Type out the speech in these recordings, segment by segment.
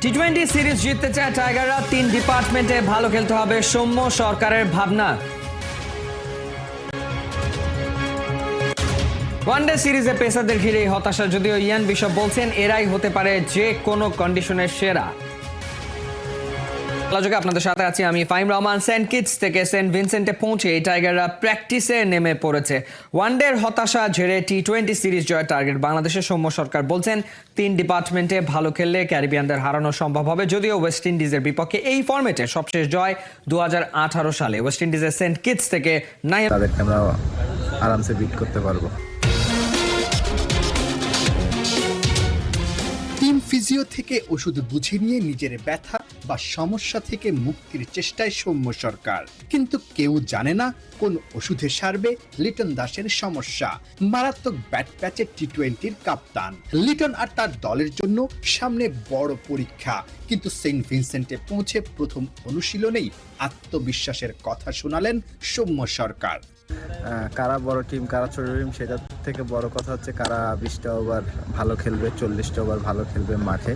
টি-20 series জিততে চায় টাইগাররা, 3 ডিপার্টমেন্টে ভালো খেলতে হবে সৌম্য সরকারের ভাবনা। ওয়ানডে সিরিজে পেসারদের ঘিরেই হতাশা, যদিও ইয়ান বিশপ বলছেন এরাই হতে পারে যে কোনো কন্ডিশনের সেরা। আলোচকে আপনাদের সাথে আছি আমি ফাহিম রহমান। সেন্ট কিটস থেকে সেন্ট ভিনসেন্টে পৌঁছে টাইগাররা প্র্যাকটিসে নেমে পড়েছে। ওয়ানডের হতাশা ঝেড়ে টি-20 সিরিজ জয়ের টার্গেট বাংলাদেশের। সৌম্য সরকার বলছেন 3 ডিপার্টমেন্টে ভালো খেললে ক্যারিবিয়ানদের হারানো সম্ভব হবে। যদিও ওয়েস্ট ইন্ডিজের বিপক্ষে এই ফরম্যাটে সবশেষ জয় 2018 সালে। ওয়েস্ট ইন্ডিজের সেন্ট কিটস থেকে তাদেরকে আমরা আরামসে বিট করতে পারবো। টিম ফিজিও থেকে ওষুধ বুঝে নিয়ে নিজের ব্যথা বা সমস্যা থেকে মুক্তির চেষ্টায় সৌম্য সরকার, কিন্তু কেউ জানে না কোন ওষুধে সারবে লিটন দাসের সমস্যা। মারাত্মক ব্যাট প্যাচে টি-20-র কাপ্তান লিটন আর তার দলের জন্য সামনে বড় পরীক্ষা, কিন্তু সেন্ট ভিনসেন্টে পৌঁছে প্রথম অনুশীলনেই আত্মবিশ্বাসের কথা শোনালেন সৌম্য সরকার। কারা বড় টিম কারা ছোট টিম সেটার থেকে বড় কথা হচ্ছে কারা 20টা ওভার ভালো খেলবে, 40টা ওভার ভালো খেলবে মাঠে।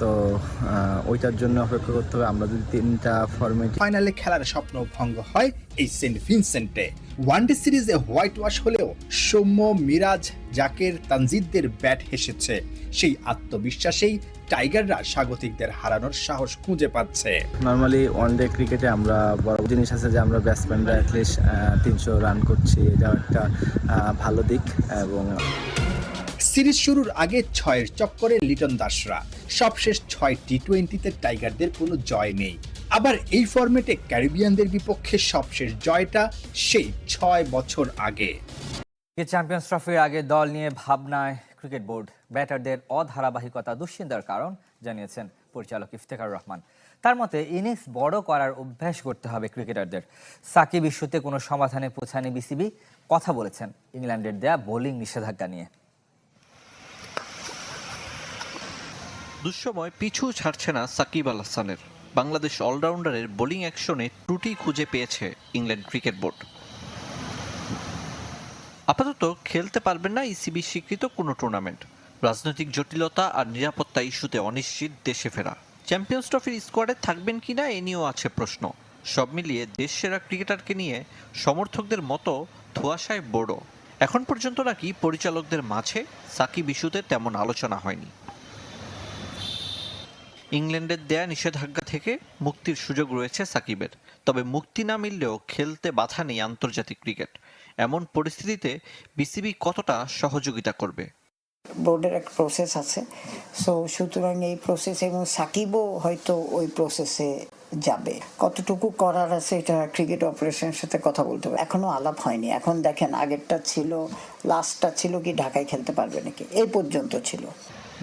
তো ওইটার জন্য অপেক্ষা করতে হবে। আমরা যদি 3টা ফরম্যাট ফাইনালে খেলার স্বপ্ন ভঙ্গ হয় এই সেন্ট ভিনসেন্টে। ওয়ানডে সিরিজে হোয়াইট ওয়াশ হলেও সৌম্য, মিরাজ, জাকের, তানজিদদের ব্যাট হেসেছে। সেই আত্মবিশ্বাসেই টাইগাররা স্বাগতিকদের হারানোর সাহস খুঁজে পাচ্ছে। নর্মালি ওয়ানডে ক্রিকেটে আমরা বড় জিনিস আছে যে আমরা ব্যাটসম্যানরা অ্যাটলিস্ট 300 রান করছি, এটা একটা ভালো দিক। এবং সিরিজ শুরুর আগে 6-এর চক্করে লিটন দাসরা। সবশেষ 6 টি-20-তে টাইগারদের কোনো জয় নেই। আবার এই ফরম্যাটে ক্যারিবিয়ানদের বিপক্ষে সবশেষ জয়টা সেই 6 বছর আগে। চ্যাম্পিয়ন্স ট্রফির আগে দল নিয়ে ভাবনায় ক্রিকেট বোর্ড। ব্যাটারদের অধারাবাহিকতা দুশ্চিন্তার কারণ জানিয়েছেন পরিচালক ইফতেখার রহমান। তার মতে ইনিংস বড় করার অভ্যাস করতে হবে ক্রিকেটারদের। সাকিব ইস্যুতে কোনো সমাধানে পৌঁছায়নি বিসিবি, কথা বলেছেন ইংল্যান্ডের দেয়া বোলিং নিষেধাজ্ঞা নিয়ে। দুঃসময় পিছু ছাড়ছে না সাকিব আল হাসানের। বাংলাদেশ অলরাউন্ডারের বোলিং অ্যাকশনে ত্রুটি খুঁজে পেয়েছে ইংল্যান্ড ক্রিকেট বোর্ড। আপাতত খেলতে পারবেন না ইসিবি স্বীকৃত কোনো টুর্নামেন্ট। রাজনৈতিক জটিলতা আর নিরাপত্তা ইস্যুতে অনিশ্চিত দেশে ফেরা। চ্যাম্পিয়ন্স ট্রফির স্কোয়াডে থাকবেন কিনা এ নিয়েও আছে প্রশ্ন। সব মিলিয়ে দেশ সেরা ক্রিকেটারকে নিয়ে সমর্থকদের মতো ধোঁয়াশায় বোর্ডও। এখন পর্যন্ত নাকি পরিচালকদের মাঝে সাকিব ইস্যুতে তেমন আলোচনা হয়নি। ইংল্যান্ডের দেয়া নিষেধাজ্ঞা থেকে মুক্তির সুযোগ রয়েছে সাকিবের, তবে মুক্তি না মিললেও খেলতে বাধা নেই আন্তর্জাতিক ক্রিকেট। এমন পরিস্থিতিতে বিসিবি কতটা সহযোগিতা করবে? বোর্ডের একটা প্রসেস আছে, সো সুতরাং এই প্রসেস এবং সাকিবও হয়তো ওই প্রসেসে যাবে। কতটুকু করার আছে এটা ক্রিকেট অপারেশনের সাথে কথা বলতে হবে। এখনো আলাপ হয়নি। এখন দেখেন আগেরটা ছিল, লাস্টটা ছিল কি ঢাকায় খেলতে পারবে নাকি, এই পর্যন্ত ছিল।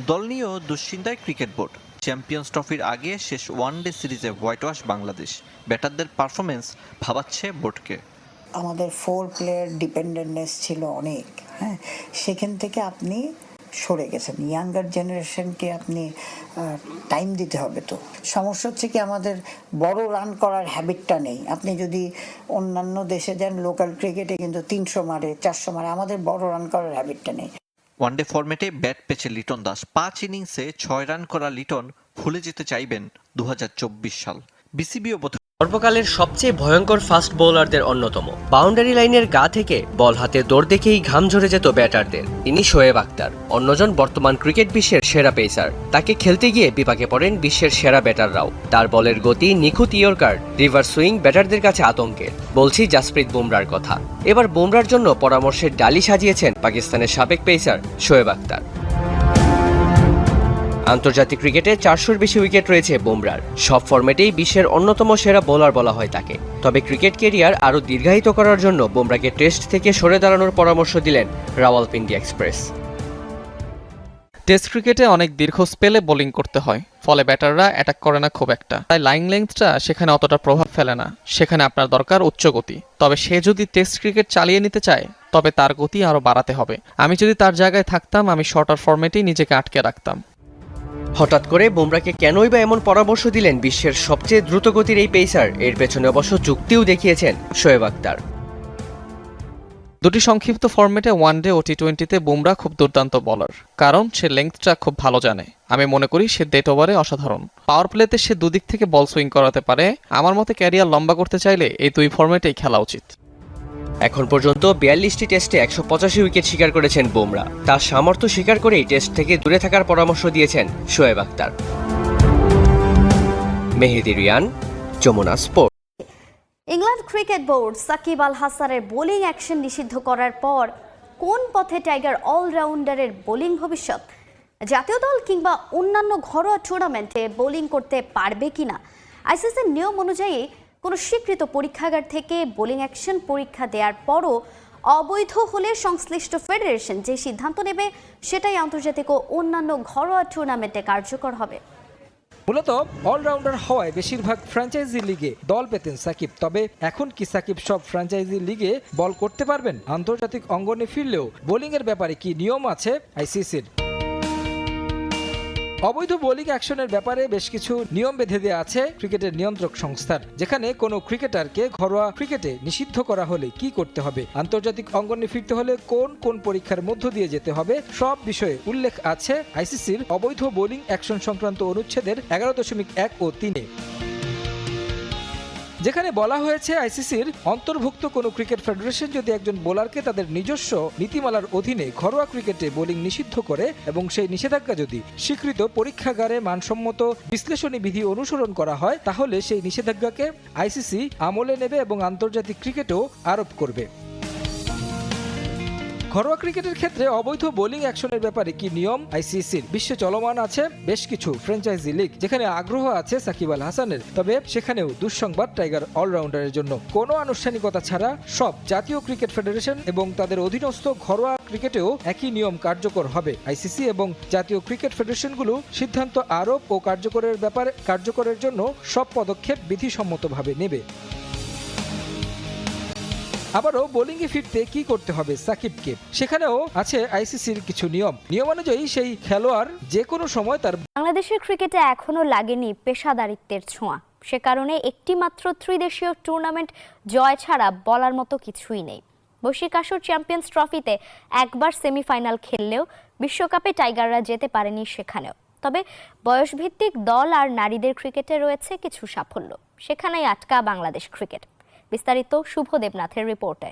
দল নিয়েও দুশ্চিন্তায় ক্রিকেট বোর্ড। চ্যাম্পিয়ন্স ট্রফির আগে শেষ ওয়ানডে সিরিজে হোয়াইট ওয়াশ বাংলাদেশ। ব্যাটারদের পারফরমেন্স ভাবাচ্ছে বোর্ডকে। আমাদের 4 প্লেয়ার ডিপেন্ডেন্টনেস ছিল অনেক, হ্যাঁ, সেখান থেকে আপনি সরে গেছেন। ইয়াঙ্গার জেনারেশনকে আপনি টাইম দিতে হবে। তো সমস্যা হচ্ছে কি আমাদের বড় রান করার হ্যাবিটটা নেই। আপনি যদি অন্যান্য দেশে যান লোকাল ক্রিকেটে কিন্তু 300 মারে 400 মারে, আমাদের বড় রান করার হ্যাবিটটা নেই। ওয়ানডে ফরম্যাটে ব্যাট পেয়েছে লিটন দাস। 5 ইনিংসে 6 রান করা লিটন ভুলে যেতে চাইবেন 2024 সাল। বিসিবিও সর্বকালের সবচেয়ে ভয়ঙ্কর ফাস্ট বোলারদের অন্যতম। বাউন্ডারি লাইনের গা থেকে বল হাতে দৌড় দেখেই ঘাম ঝরে যেত ব্যাটারদের। তিনি শোয়েব আখতার, অন্যজন বর্তমান ক্রিকেট বিশ্বের সেরা পেসার। তাকে খেলতে গিয়ে বিপাকে পড়েন বিশ্বের সেরা ব্যাটাররাও। তার বলের গতি, নিখুঁত ইয়র্কার, রিভার সুইং ব্যাটারদের কাছে আতঙ্কের। বলছি জাসপ্রীত বুমরার কথা। এবার বুমরার জন্য পরামর্শের ডালি সাজিয়েছেন পাকিস্তানের সাবেক পেসার শোয়েব আখতার। আন্তর্জাতিক ক্রিকেটে 400-র বেশি উইকেট রয়েছে বুমরার। সব ফরম্যাটেই বিশ্বের অন্যতম সেরা বোলার বলা হয় তাকে। তবে ক্রিকেট ক্যারিয়ার আরও দীর্ঘায়িত করার জন্য বুমরাকে টেস্ট থেকে সরে দাঁড়ানোর পরামর্শ দিলেন রাওয়ালপিন্ডি এক্সপ্রেস। টেস্ট ক্রিকেটে অনেক দীর্ঘ স্পেলে বোলিং করতে হয়, ফলে ব্যাটাররা অ্যাটাক করে না খুব একটা। তাই লাইন লেন্থটা সেখানে অতটা প্রভাব ফেলে না। সেখানে আপনার দরকার উচ্চ গতি। তবে সে যদি টেস্ট ক্রিকেট চালিয়ে নিতে চায় তবে তার গতি আরও বাড়াতে হবে। আমি যদি তার জায়গায় থাকতাম আমি শর্টার ফরম্যাটেই নিজেকে আটকে রাখতাম। হঠাৎ করে বুমরাকে কেনই বা এমন পরামর্শ দিলেন বিশ্বের সবচেয়ে দ্রুতগতির এই পেসার? এর পেছনে অবশ্য যুক্তিও দেখিয়েছেন শোয়েব আখতার। দুটি সংক্ষিপ্ত ফরম্যাটে ওয়ানডে ও টি-20-তে বুমরা খুব দুর্দান্ত বোলার, কারণ সে লেংথটা খুব ভালো জানে। আমি মনে করি সে ডেট ওভারে অসাধারণ। পাওয়ার প্লেতে সে দুদিক থেকে বল সুইং করাতে পারে। আমার মতে ক্যারিয়ার লম্বা করতে চাইলে এই দুই ফরম্যাটেই খেলা উচিত। এখন পর্যন্ত 42টি টেস্টে 185 উইকেট শিকার করেছেন বুমরা। তার সামর্থ্য স্বীকার করেই টেস্ট থেকে দূরে থাকার পরামর্শ দিয়েছেন Shoaib Akhtar. Mehedi Rian, Jamuna sport. England cricket board Shakib Al হাসানের বোলিং অ্যাকশন নিষিদ্ধ করার পর কোন পথে টাইগার অলরাউন্ডারের বোলিং ভবিষ্যৎ? জাতীয় দল কিংবা অন্যান্য ঘরোয়া টুর্নামেন্টে বোলিং করতে পারবে কিনা? আইসিসির নিয়ম অনুযায়ী কোনো স্বীকৃত পরীক্ষাগার থেকে বোলিং অ্যাকশন পরীক্ষা দেওয়ার পরও অবৈধ হলে সংশ্লিষ্ট ফেডারেশন যে সিদ্ধান্ত নেবে সেটাই আন্তর্জাতিক ও অন্যান্য ঘরোয়া টুর্নামেন্টে কার্যকর হবে। মূলত অলরাউন্ডার হওয়ায় বেশিরভাগ ফ্র্যাঞ্চাইজি লিগে দল পেতেন সাকিব। তবে এখন কি সাকিব সব ফ্র্যাঞ্চাইজি লিগে বল করতে পারবেন? আন্তর্জাতিক অঙ্গনে ফিরলেও বোলিংয়ের ব্যাপারে কি নিয়ম আছে আইসিসির? অবৈধ বোলিং অ্যাকশনের ব্যাপারে বেশ কিছু নিয়ম বেঁধে দেওয়া আছে ক্রিকেটের নিয়ন্ত্রক সংস্থার, যেখানে কোনো ক্রিকেটারকে ঘরোয়া ক্রিকেটে নিষিদ্ধ করা হলে কি করতে হবে, আন্তর্জাতিক অঙ্গনে ফিরতে হলে কোন কোন পরীক্ষার মধ্য দিয়ে যেতে হবে, সব বিষয়ে উল্লেখ আছে আইসিসির অবৈধ বোলিং অ্যাকশন সংক্রান্ত অনুচ্ছেদের 11.1 ও 3-এ। যেখানে বলা হয়েছে আইসিসির অন্তর্ভুক্ত কোনো ক্রিকেট ফেডারেশন যদি একজন বোলারকে তাদের নিজস্ব নীতিমালার অধীনে ঘরোয়া ক্রিকেটে বোলিং নিষিদ্ধ করে এবং সেই নিষেধাজ্ঞা যদি স্বীকৃত পরীক্ষাগারে মানসম্মত বিশ্লেষণী বিধি অনুসরণ করা হয়, তাহলে সেই নিষেধাজ্ঞাকে আইসিসি আমলে নেবে এবং আন্তর্জাতিক ক্রিকেটেও আরোপ করবে। ঘরোয়া ক্রিকেটের ক্ষেত্রে অবৈধ বোলিং অ্যাকশনের ব্যাপারে কি নিয়ম আইসিসির? বিশ্বে চলমান আছে বেশ কিছু ফ্র্যাঞ্চাইজি লিগ যেখানে আগ্রহ আছে সাকিব আল হাসানের। তবে সেখানেও দুঃসংবাদ টাইগার অলরাউন্ডারের জন্য। কোনো আনুষ্ঠানিকতা ছাড়া সব জাতীয় ক্রিকেট ফেডারেশন এবং তাদের অধীনস্থ ঘরোয়া ক্রিকেটেও একই নিয়ম কার্যকর হবে। আইসিসি এবং জাতীয় ক্রিকেট ফেডারেশনগুলো সিদ্ধান্ত আরোপ ও কার্যকরের জন্য সব পদক্ষেপ বিধিসম্মতভাবে নেবে। আবারও বোলিংয়ে ফিরতে কি করতে হবে সাকিবকে, সেখানেও আছে আইসিসির কিছু নিয়ম অনুযায়ী সেই খেলোয়াড় যে কোনো সময় তার। বাংলাদেশের ক্রিকেটে এখনো লাগেনি পেশাদারিত্বের ছোঁয়া। সে কারণে একটি মাত্র ত্রিদেশীয় টুর্নামেন্ট জয় ছাড়া বলার মতো কিছুই নেই। বৈশ্বিক আসর চ্যাম্পিয়ন্স ট্রফিতে একবার সেমিফাইনাল খেললেও বিশ্বকাপে টাইগাররা যেতে পারেনি সেখানেও। তবে বয়সভিত্তিক দল আর নারীদের ক্রিকেটে রয়েছে কিছু সাফল্য, সেখানেই আটকা বাংলাদেশ ক্রিকেট। বিস্তারিত শুভ দেবনাথের রিপোর্টে।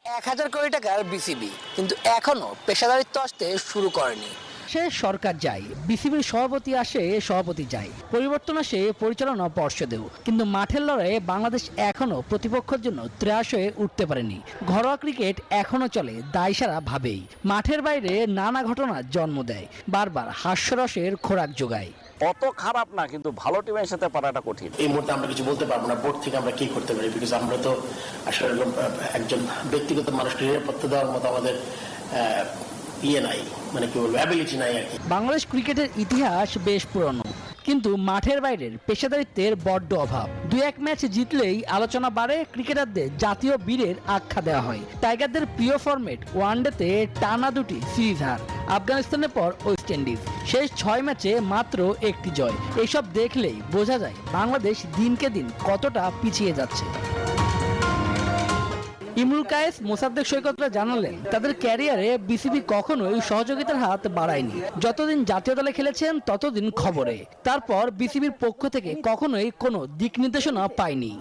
1000 কোটি টাকার বিসিবি কিন্তু এখনো পেশাদারিত্ব আসতে শুরু করেনি। সে সরকার যায়, বিসিবির সভাপতি আসে, সভাপতি যায়, পরিবর্তন আসে পরিচালনা পর্ষদেও, কিন্তু মাঠের লড়াইয়ে বাংলাদেশ এখনো প্রতিপক্ষের জন্য ত্রাস হয়ে উঠতে পারেনি। ঘরোয়া ক্রিকেট এখনো চলে দায়সারা ভাবেই, মাঠের বাইরে নানা ঘটনার জন্ম দেয়, বারবার হাস্যরসের খোরাক যোগায়। অত খারাপ না, কিন্তু ভালো টিমের সাথে পারাটা কঠিন। এই মুহূর্তে আমরা কিছু বলতে পারবো না বোর্ড থেকে আমরা কি করতে পারি, বিকজ আমরা তো আসলে একজন ব্যক্তিগত মানুষকে নিরাপত্তা দেওয়ার মতো আমাদের নাই, মানে কি বলবো, অ্যাবিলিটি নাই আর কি। বাংলাদেশ ক্রিকেটের ইতিহাস বেশ পুরনো, কিন্তু মাঠের বাইরের পেশাদারিত্বের বড্ড অভাব। 2-1 ম্যাচ জিতলেই আলোচনা বাড়ে, ক্রিকেটারদের জাতীয় বীরের আখ্যা দেওয়া হয়। টাইগারদের প্রিয় ফরম্যাট ওয়ানডেতে টানা 2টি সিরিজ হার, আফগানিস্তানের পর ওয়েস্ট ইন্ডিজ, শেষ 6 ম্যাচে মাত্র 1টি জয়। এসব দেখলেই বোঝা যায় বাংলাদেশ দিনকে দিন কতটা পিছিয়ে যাচ্ছে। ইমরুল কায়েস, মোসাদ্দেক সৈকতরা জানালেন তাদের ক্যারিয়ারে বিসিবি কখনোই সহযোগিতার হাত বাড়ায়নি। যতদিন জাতীয় দলে খেলেছেন ততদিন খবরে, তারপর বিসিবির পক্ষ থেকে কখনোই কোনো দিক নির্দেশনা পায়নি।